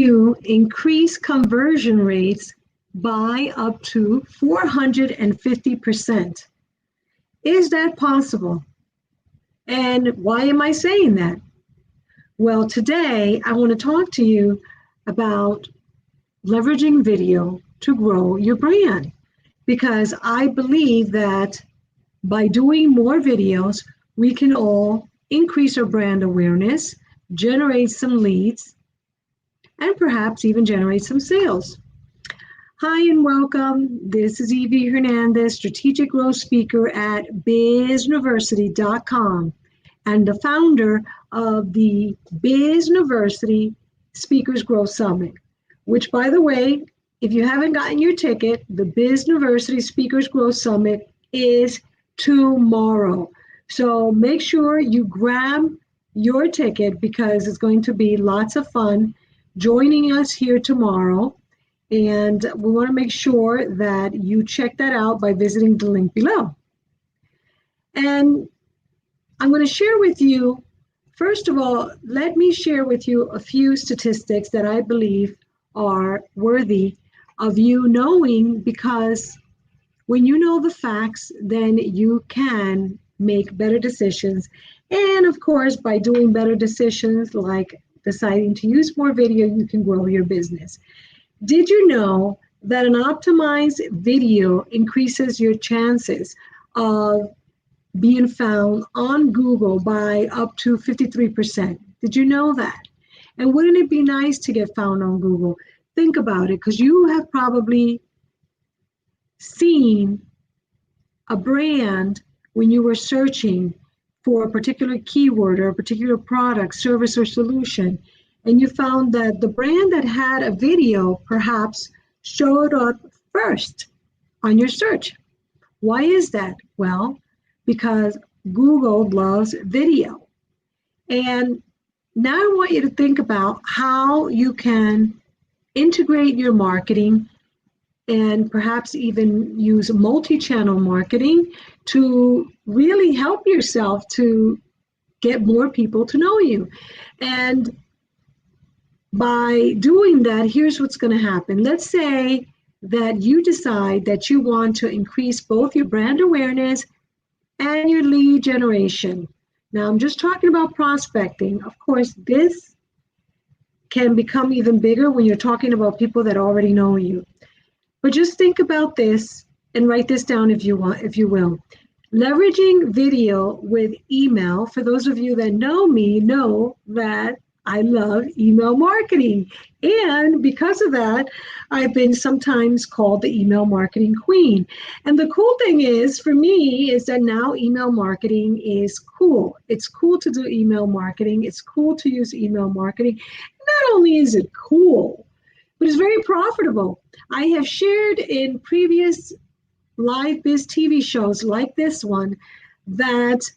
you increase conversion rates by up to 450%. Is that possible? And why am I saying that? Well, today I want to talk to you about leveraging video to grow your brand, because I believe that by doing more videos, we can all increase our brand awareness, generate some leads, and perhaps even generate some sales. Hi and welcome. This is Evie Hernandez, strategic growth speaker at bizuniversity.com and the founder of the Biz University Speakers Growth Summit, which, by the way, if you haven't gotten your ticket, the Biz University Speakers Growth Summit is tomorrow. So make sure you grab your ticket because it's going to be lots of fun joining us here tomorrow. And we want to make sure that you check that out by visiting the link below. And I'm going to share with you, first of all, let me share with you a few statistics that I believe are worthy of you knowing, because when you know the facts, then you can make better decisions. And of course, by doing better decisions, like deciding to use more video, you can grow your business. Did you know that an optimized video increases your chances of being found on Google by up to 53%? Did you know that? And wouldn't it be nice to get found on Google? Think about it, because you have probably seen a brand when you were searching for a particular keyword or a particular product, service, or solution, and you found that the brand that had a video perhaps showed up first on your search. Why is that? Well, because Google loves video. And now I want you to think about how you can integrate your marketing and perhaps even use multi-channel marketing to really help yourself to get more people to know you. And by doing that, here's what's going to happen. Let's say that you decide that you want to increase both your brand awareness and your lead generation. Now, I'm just talking about prospecting. Of course, this can become even bigger when you're talking about people that already know you. But just think about this and write this down if you want, if you will. Leveraging video with email. For those of you that know me, know that I love email marketing. And because of that, I've been sometimes called the email marketing queen. And the cool thing is, for me, is that now email marketing is cool. It's cool to do email marketing. It's cool to use email marketing. Not only is it cool, but it's very profitable. I have shared in previous live biz TV shows like this one that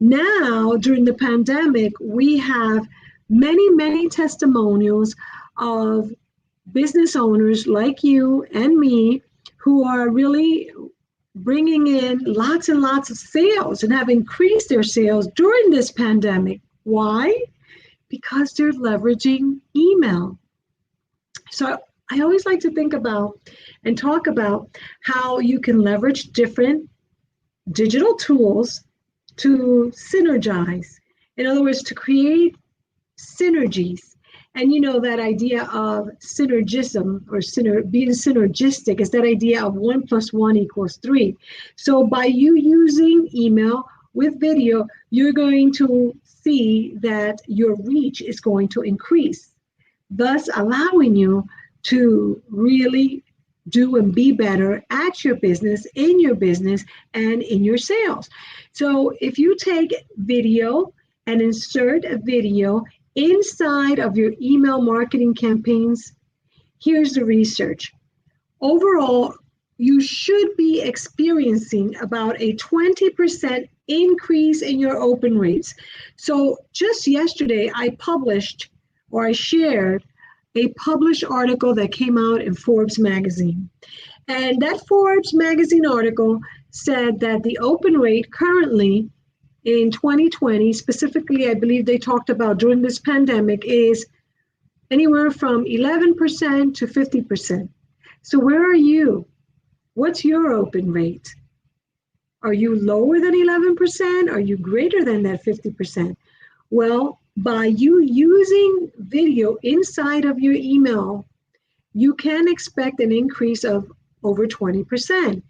now during the pandemic, we have many testimonials of business owners like you and me who are really bringing in lots and lots of sales and have increased their sales during this pandemic. Why? Because they're leveraging email. So I always like to think about and talk about how you can leverage different digital tools to synergize. In other words, to create synergies. And you know that idea of synergism or being synergistic is that idea of 1 + 1 = 3. So by you using email with video, you're going to see that your reach is going to increase, thus allowing you to really do and be better at your business, in your business, and in your sales. So if you take video and insert a video inside of your email marketing campaigns, here's the research. Overall, you should be experiencing about a 20% increase in your open rates. So just yesterday, I shared a published article that came out in Forbes magazine. And that Forbes magazine article said that the open rate currently in 2020, specifically, I believe they talked about during this pandemic, is anywhere from 11% to 50%. So where are you? What's your open rate? Are you lower than 11%? Are you greater than that 50%? Well, by you using video inside of your email, you can expect an increase of over 20%.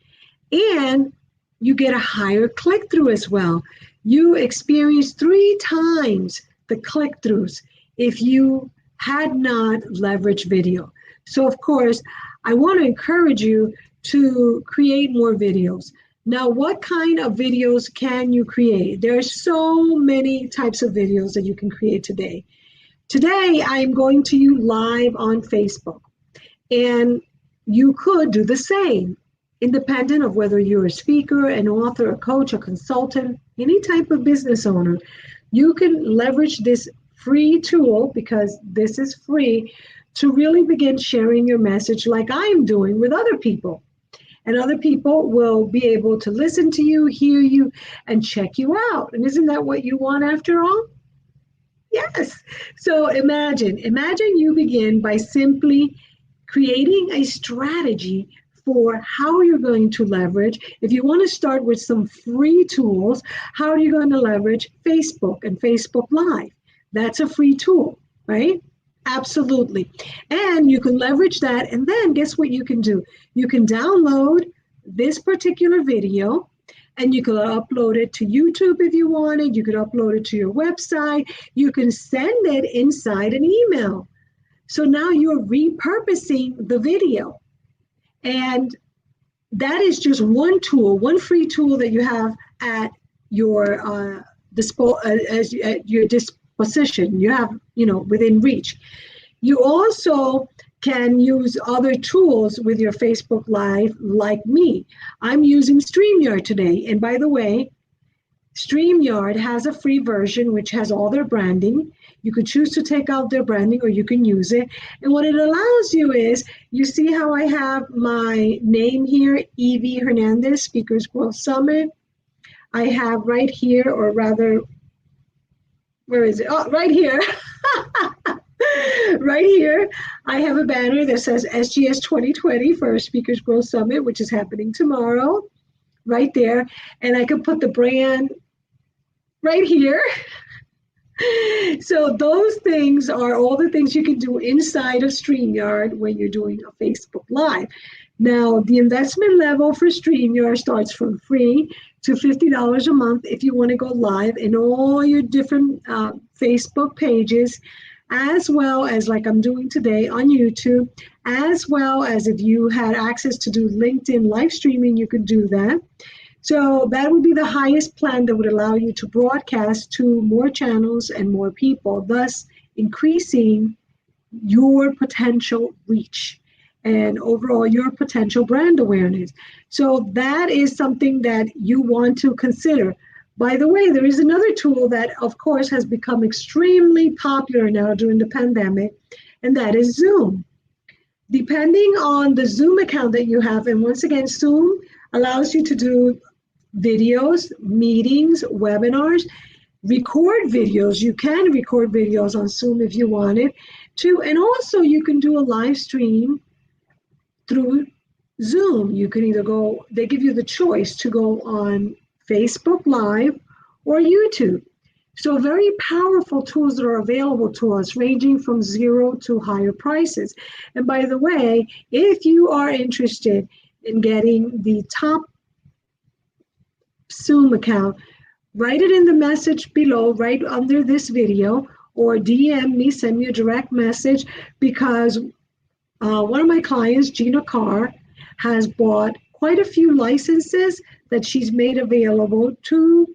And you get a higher click-through as well. You experience 3 times the click-throughs if you had not leveraged video. So of course, I want to encourage you to create more videos. Now, what kind of videos can you create? There are so many types of videos that you can create today. Today, I'm going to you live on Facebook, and you could do the same, independent of whether you're a speaker, an author, a coach, a consultant, any type of business owner. You can leverage this free tool, because this is free, to really begin sharing your message like I'm doing with other people. And other people will be able to listen to you, hear you, and check you out. And isn't that what you want after all? Yes. So imagine you begin by simply creating a strategy for how you're going to leverage. If you want to start with some free tools, how are you going to leverage Facebook and Facebook Live? That's a free tool, right? Absolutely. And you can leverage that. And then guess what you can do? You can download this particular video, and you can upload it to YouTube if you wanted. You could upload it to your website. You can send it inside an email. So now you're repurposing the video. And that is just one tool, one free tool that you have at your disposition. You have, within reach. You also can use other tools with your Facebook Live, like me. I'm using StreamYard today. And by the way, StreamYard has a free version which has all their branding. You can choose to take out their branding, or you can use it. And what it allows you is, you see how I have my name here, Evie Hernandez, Speakers Growth Summit. I have right here, or rather, where is it? Oh, right here. Right here, I have a banner that says SGS 2020 for Speakers Growth Summit, which is happening tomorrow, right there. And I can put the brand right here. So those things are all the things you can do inside of StreamYard when you're doing a Facebook Live. Now, the investment level for StreamYard starts from free to $50 a month if you want to go live in all your different Facebook pages, as well as, like I'm doing today, on YouTube, as well as if you had access to do LinkedIn live streaming, you could do that. So that would be the highest plan that would allow you to broadcast to more channels and more people, thus increasing your potential reach and overall your potential brand awareness. So that is something that you want to consider. By the way, there is another tool that, of course, has become extremely popular now during the pandemic, and that is Zoom. Depending on the Zoom account that you have, and once again, Zoom allows you to do videos, meetings, webinars, record videos. You can record videos on Zoom if you wanted to, and also you can do a live stream through Zoom. You can either go, they give you the choice to go on Facebook Live or YouTube. So very powerful tools that are available to us, ranging from zero to higher prices. And by the way, if you are interested in getting the top Zoom account, write it in the message below, right under this video, or DM me, send me a direct message, because one of my clients, Gina Carr, has bought quite a few licenses that she's made available to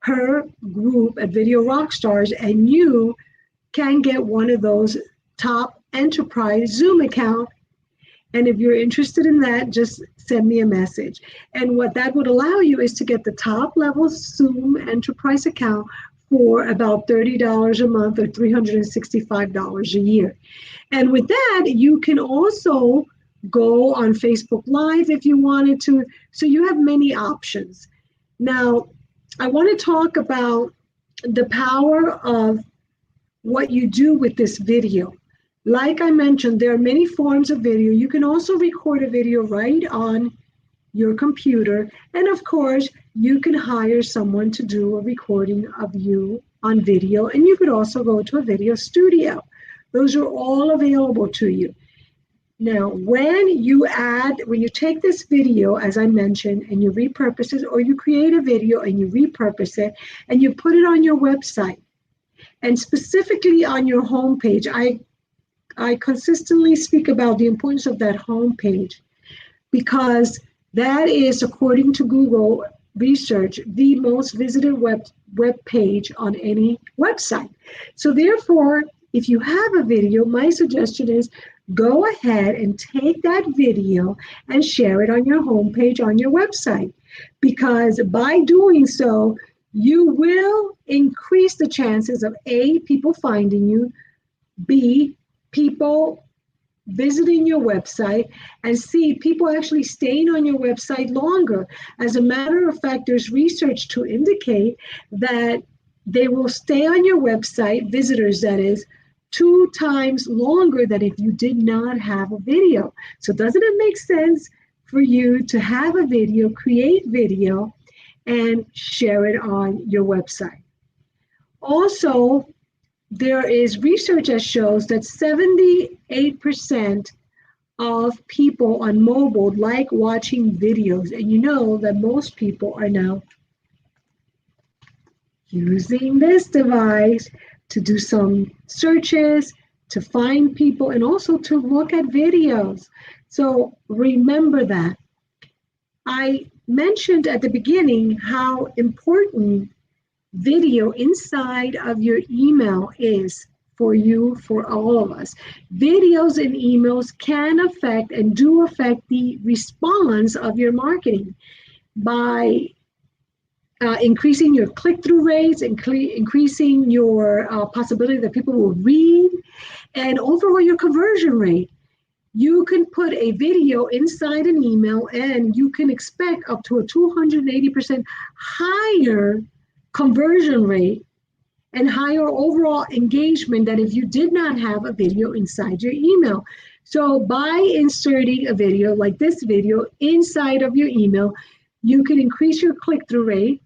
her group at Video Rockstars, and you can get one of those top enterprise Zoom accounts. And if you're interested in that, just send me a message. And what that would allow you is to get the top level Zoom enterprise account for about $30 a month, or $365 a year. And with that, you can also go on Facebook Live if you wanted to. So you have many options. Now, I want to talk about the power of what you do with this video. Like I mentioned, there are many forms of video. You can also record a video right on your computer. And of course, you can hire someone to do a recording of you on video. And you could also go to a video studio. Those are all available to you. Now, when you take this video, as I mentioned, and you repurpose it, or you create a video and you repurpose it, and you put it on your website, and specifically on your homepage, I consistently speak about the importance of that homepage, because that is, according to Google research, the most visited web page on any website. So therefore, if you have a video, my suggestion is go ahead and take that video and share it on your homepage on your website, because by doing so, you will increase the chances of A, people finding you, B, people visiting your website, and C, people actually staying on your website longer. As a matter of fact, there's research to indicate that they will stay on your website, visitors that is, 2 times longer than if you did not have a video. So doesn't it make sense for you to have a video, create video, and share it on your website? Also, there is research that shows that 78% of people on mobile like watching videos. And you know that most people are now using this device to do some searches, to find people, and also to look at videos. So remember that. I mentioned at the beginning how important video inside of your email is for you, for all of us. Videos and emails can affect and do affect the response of your marketing by increasing your click-through rates, increasing your possibility that people will read, and overall your conversion rate. You can put a video inside an email and you can expect up to a 280% higher conversion rate and higher overall engagement than if you did not have a video inside your email. So by inserting a video like this video inside of your email, you can increase your click-through rate.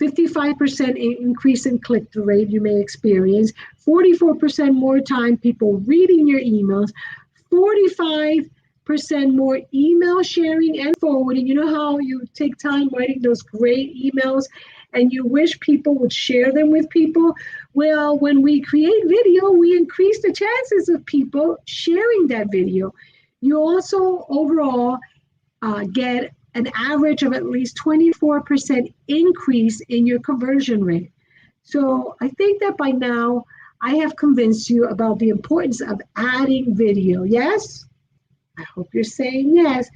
55% increase in click-through rate you may experience, 44% more time people reading your emails, 45% more email sharing and forwarding. You know how you take time writing those great emails and you wish people would share them with people? Well, when we create video, we increase the chances of people sharing that video. You also overall get an average of at least 24% increase in your conversion rate. So I think that by now I have convinced you about the importance of adding video. Yes? I hope you're saying yes.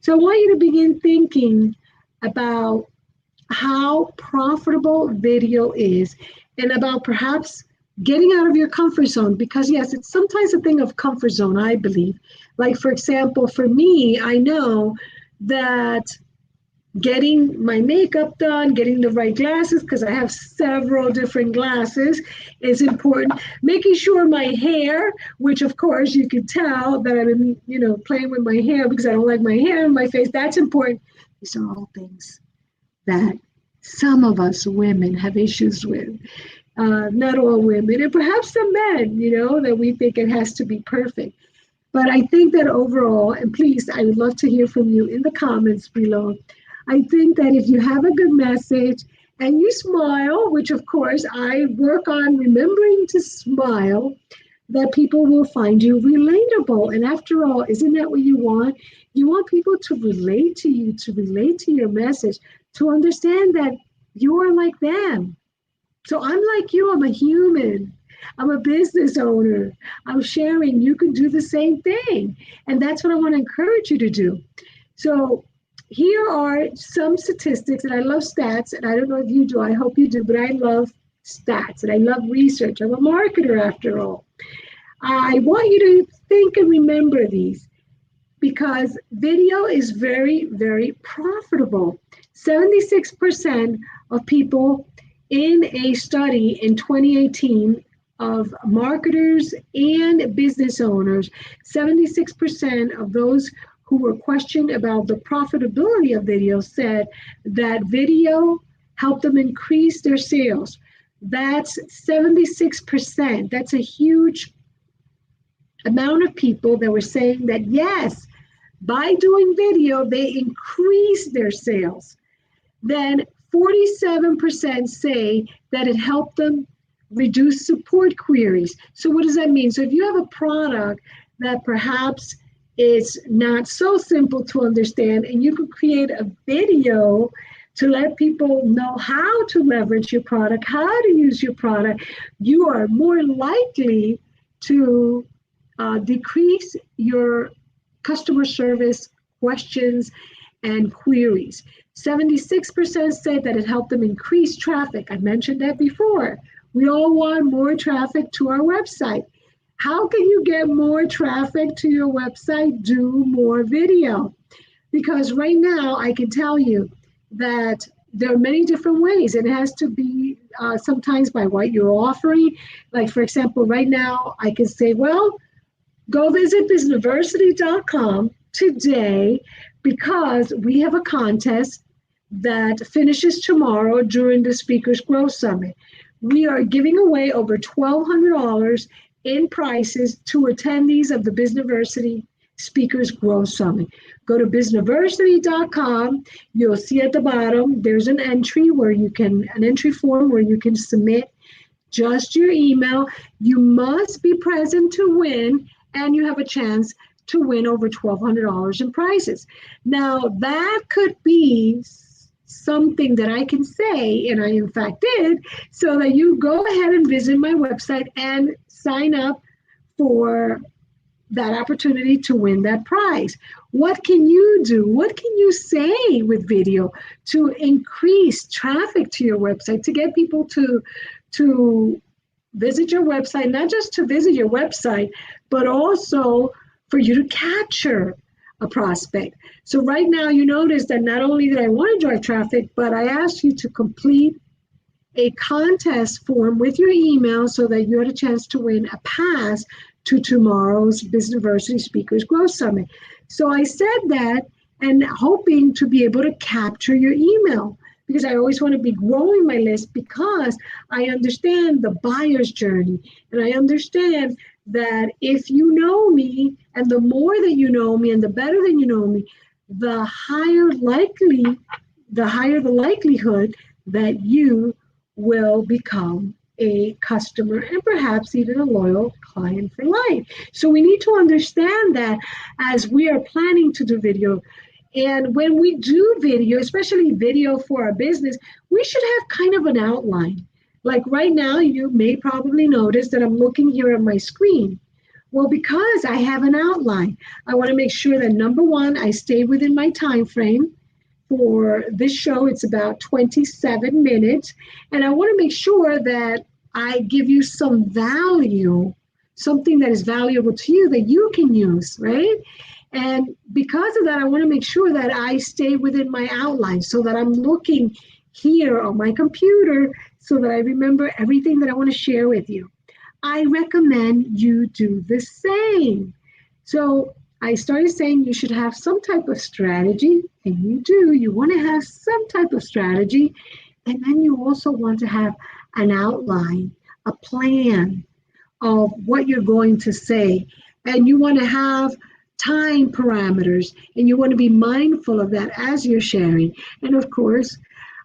So I want you to begin thinking about how profitable video is and about perhaps getting out of your comfort zone, because yes, it's sometimes a thing of comfort zone, I believe. Like, for example, for me, I know that getting my makeup done, getting the right glasses, because I have several different glasses, is important. Making sure my hair, which of course you can tell that I've been, playing with my hair because I don't like my hair in my face, that's important. These are all things that some of us women have issues with. Not all women, and perhaps some men, that we think it has to be perfect. But I think that overall, and please, I would love to hear from you in the comments below. I think that if you have a good message and you smile, which of course I work on remembering to smile, that people will find you relatable. And after all, isn't that what you want? You want people to relate to you, to relate to your message, to understand that you are like them. So I'm like you, I'm a human. I'm a business owner. I'm sharing. You can do the same thing. And that's what I want to encourage you to do. So here are some statistics, and I love stats, and I don't know if you do, I hope you do, but I love stats, and I love research. I'm a marketer after all. I want you to think and remember these, because video is very, very profitable. 76% of people in a study in 2018 of marketers and business owners, 76% of those who were questioned about the profitability of video said that video helped them increase their sales. That's 76%. That's a huge amount of people that were saying that, yes, by doing video, they increase their sales. Then 47% say that it helped them reduce support queries. So what does that mean? So if you have a product that perhaps is not so simple to understand, and you could create a video to let people know how to leverage your product, how to use your product, you are more likely to decrease your customer service questions and queries. 76% said that it helped them increase traffic. I mentioned that before. We all want more traffic to our website. How can you get more traffic to your website? Do more video. Because right now, I can tell you that there are many different ways. It has to be sometimes by what you're offering. Like, for example, right now, I can say, well, go visit businessversity.com today because we have a contest that finishes tomorrow during the Speakers Growth Summit. We are giving away over $1,200 in prizes to attendees of the Businessversity Speakers Growth Summit. Go to businessversity.com. You'll see at the bottom, there's an entry form where you can submit just your email. You must be present to win, and you have a chance to win over $1,200 in prizes. Now, that could be something that I can say, and I in fact did, so that you go ahead and visit my website and sign up for that opportunity to win that prize. What can you do? What can you say with video to increase traffic to your website, to get people to visit your website, not just to visit your website, but also for you to capture a prospect? So right now you notice that not only did I want to drive traffic, but I asked you to complete a contest form with your email so that you had a chance to win a pass to tomorrow's Businessversity Speakers Growth Summit. So I said that and hoping to be able to capture your email, because I always want to be growing my list, because I understand the buyer's journey. And I understand that if you know me, and the more that you know me and the better than you know me, the higher the likelihood that you will become a customer and perhaps even a loyal client for life. So we need to understand that as we are planning to do video. And when we do video, especially video for our business, we should have kind of an outline. Like right now, you may probably notice that I'm looking here at my screen. Well, because I have an outline, I want to make sure that number one, I stay within my time frame. For this show, it's about 27 minutes. And I want to make sure that I give you some value, something that is valuable to you that you can use, right? And because of that, I want to make sure that I stay within my outline so that I'm looking here on my computer so that I remember everything that I want to share with you. I recommend you do the same. So I started saying you should have some type of strategy, and you do. You want to have some type of strategy, and then you also want to have an outline, a plan of what you're going to say, and you want to have time parameters, and you want to be mindful of that as you're sharing. And of course,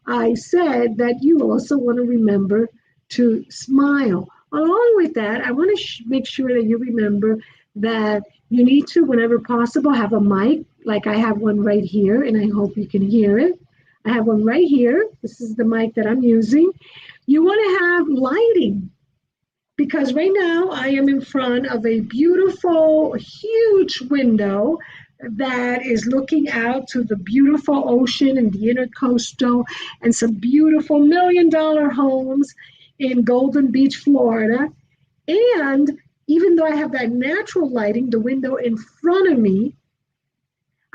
I said that you also want to remember to smile. Along with that, I want to make sure that you remember that you need to, whenever possible, have a mic. Like I have one right here, and I hope you can hear it. I have one right here. This is the mic that I'm using. You want to have lighting, because right now I am in front of a beautiful, huge window that is looking out to the beautiful ocean and the intercoastal and some beautiful $1 million homes in Golden Beach, Florida. And even though I have that natural lighting, the window in front of me,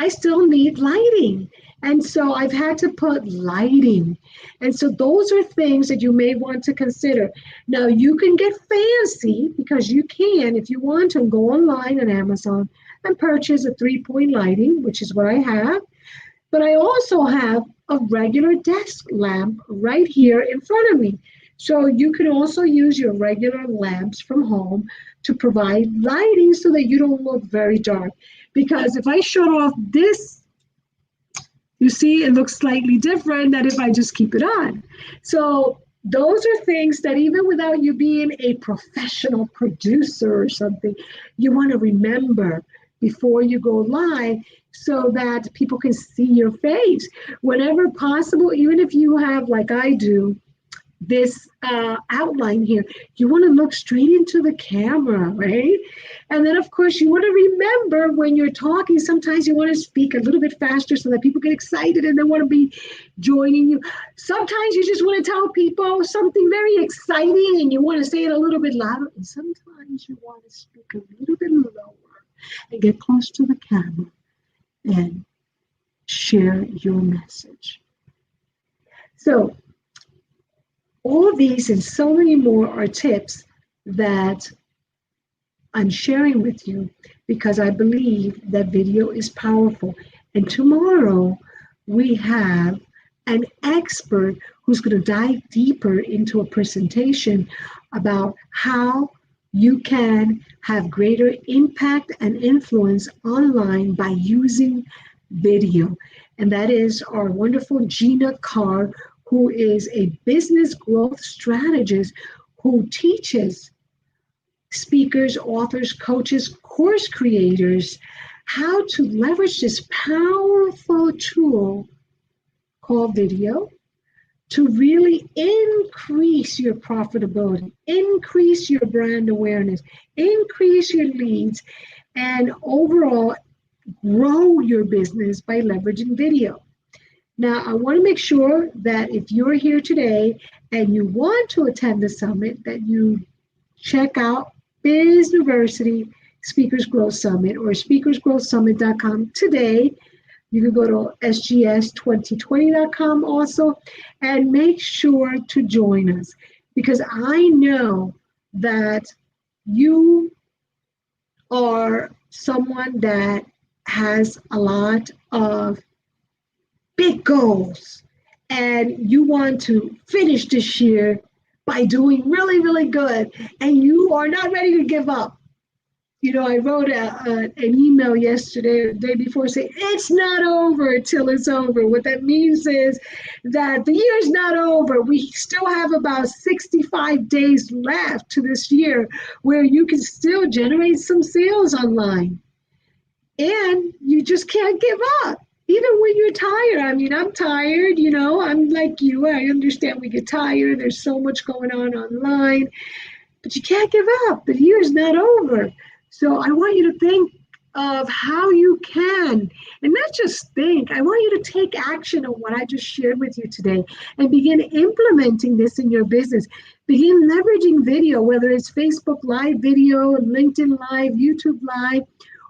I still need lighting. And so I've had to put lighting. And so those are things that you may want to consider. Now you can get fancy because you can, if you want to, go online on Amazon and purchase a 3-point lighting, which is what I have. But I also have a regular desk lamp right here in front of me. So you can also use your regular lamps from home to provide lighting so that you don't look very dark. Because if I shut off this, you see it looks slightly different than if I just keep it on. So those are things that even without you being a professional producer or something, you want to remember before you go live so that people can see your face. Whenever possible, even if you have, like I do, this outline here, you want to look straight into the camera, right? And then, of course, you want to remember when you're talking, sometimes you want to speak a little bit faster so that people get excited and they want to be joining you. Sometimes you just want to tell people something very exciting and you want to say it a little bit louder. And sometimes you want to speak a little bit lower and get close to the camera and share your message. So all of these and so many more are tips that I'm sharing with you because I believe that video is powerful. And tomorrow we have an expert who's going to dive deeper into a presentation about how you can have greater impact and influence online by using video. And that is our wonderful Gina Carr, who is a business growth strategist who teaches speakers, authors, coaches, course creators how to leverage this powerful tool called video to really increase your profitability, increase your brand awareness, increase your leads, and overall grow your business by leveraging video. Now, I want to make sure that if you're here today and you want to attend the summit, that you check out Biz University Speakers Growth Summit or speakersgrowthsummit.com today. You can go to sgs2020.com also and make sure to join us because I know that you are someone that has a lot of big goals and you want to finish this year by doing really, really good and you are not ready to give up. You know, I wrote an email yesterday or the day before saying, it's not over till it's over. What that means is that the year's not over. We still have about 65 days left to this year where you can still generate some sales online. And you just can't give up. Even when you're tired. I mean, I'm tired, you know, I'm like you. I understand we get tired. There's so much going on online, but you can't give up. The year's not over. So I want you to think of how you can, and not just think, I want you to take action on what I just shared with you today and begin implementing this in your business. Begin leveraging video, whether it's Facebook Live video, LinkedIn Live, YouTube Live,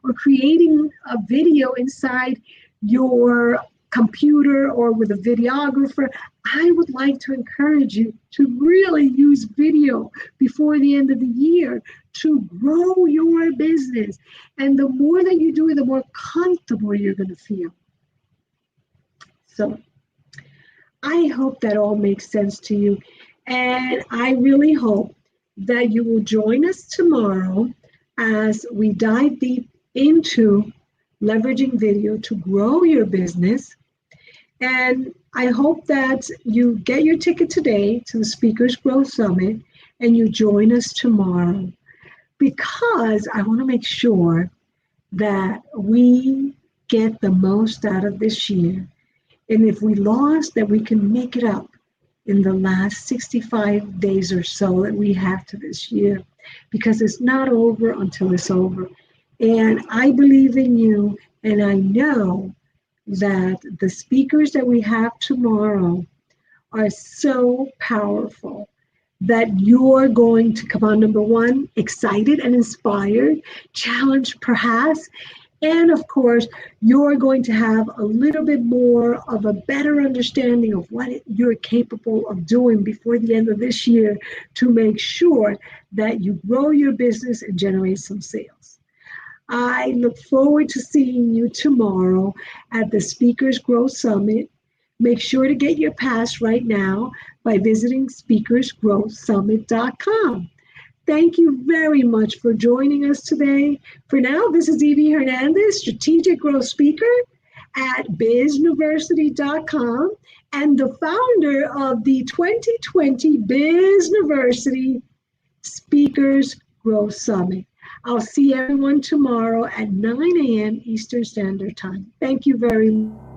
or creating a video inside your computer or with a videographer. I would like to encourage you to really use video before the end of the year to grow your business. And the more that you do it, the more comfortable you're going to feel. So I hope that all makes sense to you. And I really hope that you will join us tomorrow as we dive deep into leveraging video to grow your business. And I hope that you get your ticket today to the Speakers Growth Summit and you join us tomorrow, because I want to make sure that we get the most out of this year. And if we lost, that we can make it up in the last 65 days or so that we have to this year, because it's not over until it's over. And I believe in you, and I know that the speakers that we have tomorrow are so powerful that you're going to come on, number one, excited and inspired, challenged perhaps, And of course, you're going to have a little bit more of a better understanding of what you're capable of doing before the end of this year to make sure that you grow your business and generate some sales. I look forward to seeing you tomorrow at the Speakers Growth Summit. Make sure to get your pass right now by visiting speakersgrowthsummit.com. Thank you very much for joining us today. For now, this is Evie Hernandez, Strategic Growth Speaker at bizuniversity.com and the founder of the 2020 Bizuniversity Speakers Growth Summit. I'll see everyone tomorrow at 9 a.m. Eastern Standard Time. Thank you very much.